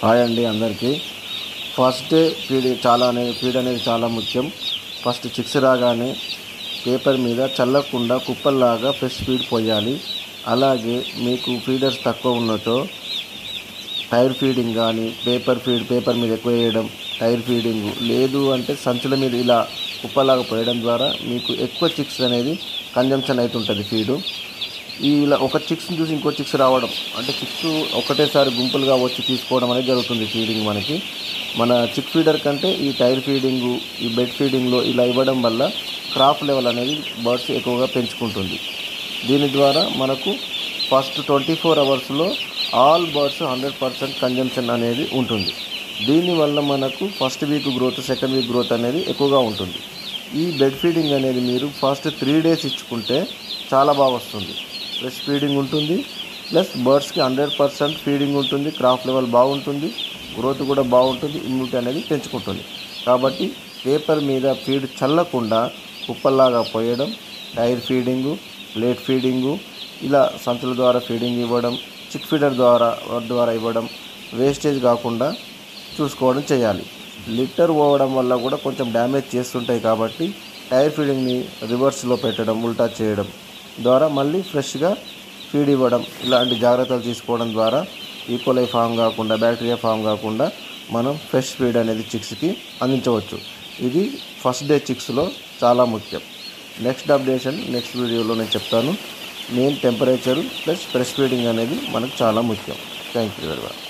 Hi అండి అందరికీ. First day feed అనేది చాలా ముఖ్యం. ఫస్ట్ చిక్స్ రాగానే పేపర్ మీద చల్లకుండా కుప్పల్లాగా ఫ్రెష్ ఫీడ్ పోయాలి. అలాగే మీకు ఫీడర్స్ తక్కువ ఉన్నచో టైర్ ఫీడింగ్ కానీ పేపర్ మీద ఎక్కువ వేయడం, టైర్ ఫీడింగ్ లేదు అంటే సంచుల మీద ఇలా కుప్పలాగా పోయడం ద్వారా మీకు ఎక్కువ చిక్స్ అనేది కన్జంప్షన్ అవుతుంటుంది ఫీడు. ఇలా ఒక చిక్స్ని చూసి ఇంకో చిక్స్ రావడం అంటే చిక్స్ ఒకటేసారి గుంపులుగా వచ్చి తీసుకోవడం అనేది జరుగుతుంది ఫీడింగ్ మనకి. మన చిక్ ఫీడర్ కంటే ఈ టైర్ ఫీడింగు, ఈ బెడ్ ఫీడింగ్లో ఇలా ఇవ్వడం వల్ల క్రాప్ లెవెల్ అనేది బర్డ్స్ ఎక్కువగా పెంచుకుంటుంది. దీని ద్వారా మనకు ఫస్ట్ 24 అవర్స్లో ఆల్ బర్డ్స్ 100% కన్జంప్షన్ అనేది ఉంటుంది. దీనివల్ల మనకు first week growth, second week growth అనేది ఎక్కువగా ఉంటుంది. ఈ బెడ్ ఫీడింగ్ అనేది మీరు ఫస్ట్ 3 days ఇచ్చుకుంటే చాలా బాగా వస్తుంది. ఫ్రెష్ ఫీడింగ్ ఉంటుంది, ప్లస్ బర్డ్స్కి 100% ఫీడింగ్ ఉంటుంది, క్రాప్ లెవెల్ బాగుంటుంది, గ్రోత్ కూడా బాగుంటుంది, ఇమ్యూనిటీ అనేది పెంచుకుంటుంది. కాబట్టి పేపర్ మీద ఫీడ్ చల్లకుండా కుప్పల్లాగా పోయడం, టైర్ ఫీడింగు, ప్లేట్ ఫీడింగు, ఇలా సంచుల ద్వారా ఫీడింగ్ ఇవ్వడం, చిక్ ఫీడర్ ద్వారా ఇవ్వడం, వేస్టేజ్ కాకుండా చూసుకోవడం చేయాలి. లిటర్ పోవడం వల్ల కూడా కొంచెం డ్యామేజ్ చేస్తుంటాయి. కాబట్టి టైర్ ఫీడింగ్ని రివర్స్లో పెట్టడం, ఉల్టా చేయడం ద్వారా మళ్ళీ ఫ్రెష్గా ఫీడ్ ఇవ్వడం, ఇలాంటి జాగ్రత్తలు తీసుకోవడం ద్వారా ఈకోలై ఫామ్ కాకుండా, బ్యాక్టీరియా ఫామ్ కాకుండా మనం ఫ్రెష్ ఫీడ్ అనేది చిక్స్కి అందించవచ్చు. ఇది ఫస్ట్ డే చిక్స్లో చాలా ముఖ్యం. నెక్స్ట్ అప్డేషన్ నెక్స్ట్ వీడియోలో నేను చెప్తాను. Main temperature plus fresh feeding అనేది మనకు చాలా ముఖ్యం. Thank you very much.